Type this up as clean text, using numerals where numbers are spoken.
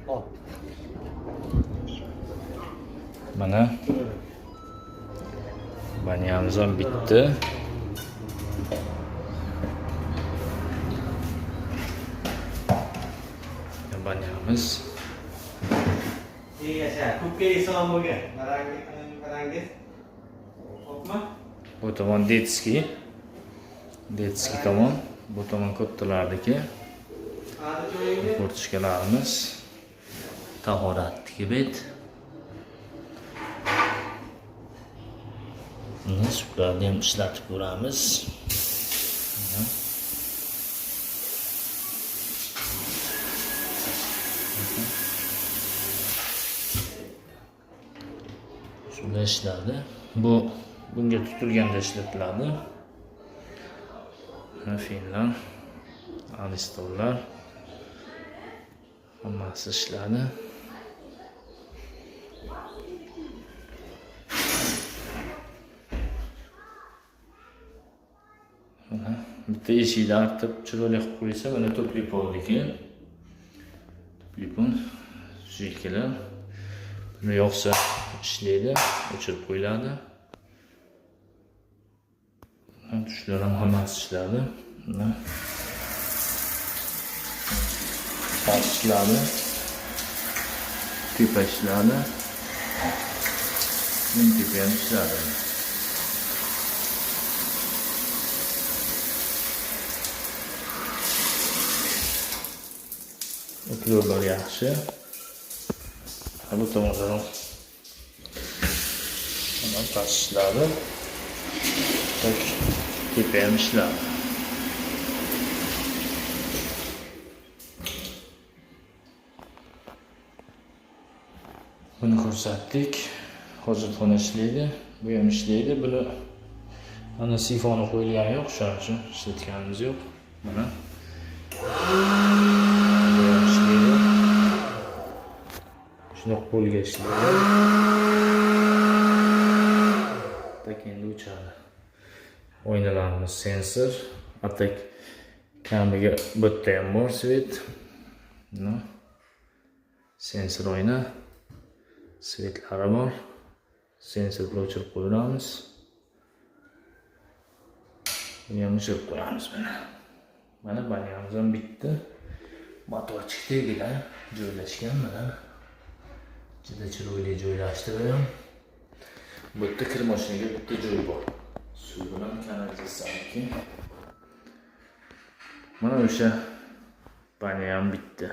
Hop. Mana banyamiz ham bitti. Banyamiz. İyi yaşa. Kupkeyi son bugün. Merangiz. Hopma. Bu tomon detskiy tomon. Bu tomon kattalardagi Hadi joyingni. kurtishkalarimiz. Tahoratdagi bet. Suplarni ham ishlatib ko'ramiz. Shunday ishlardi. Bunga tutilganda ishlatiladi. Finlar, alistollar hammasi ishladi. Bitta eshikni artib chiroyli qilib qo'ysa, mana to'pli poldiki. To'pli zilkalar. Buni yoqsa ishlaydi, o'chirib qo'yiladi. Tushlar ham hammasi ishladi. Past ishladi. Tepa ishladi. Tepa ham ishladi. O'pirlar yaxshi. Bu tomondan ham past ishladi. Tepa ham ishladi. Buni ko'rsatdik. Hojatxona ishlaydi. Bu ham ishlaydi. Buni ana sifoni qo'yilgani yo'q, shuning uchun ishlatganimiz yo'q. Mana. Shuni qo'lga ishlaydi. Endi o'chadi. Oynalarimiz sensor, atak kamiga bitta ham bor svet. Sensor oyna, svetlari bor. Sensor bilan o'chirib qo'yamiz. Buni ham o'chirib qo'yamiz mana. Mana banyamiz ham bitti. Motorchik tagida joylashgan mana. Juda chiroyli joylashtirdim. Bu yerda kir mashinaga bitta joy bor. Suv bilan kanalizatsiya. Mana o'sha banya ham bitti.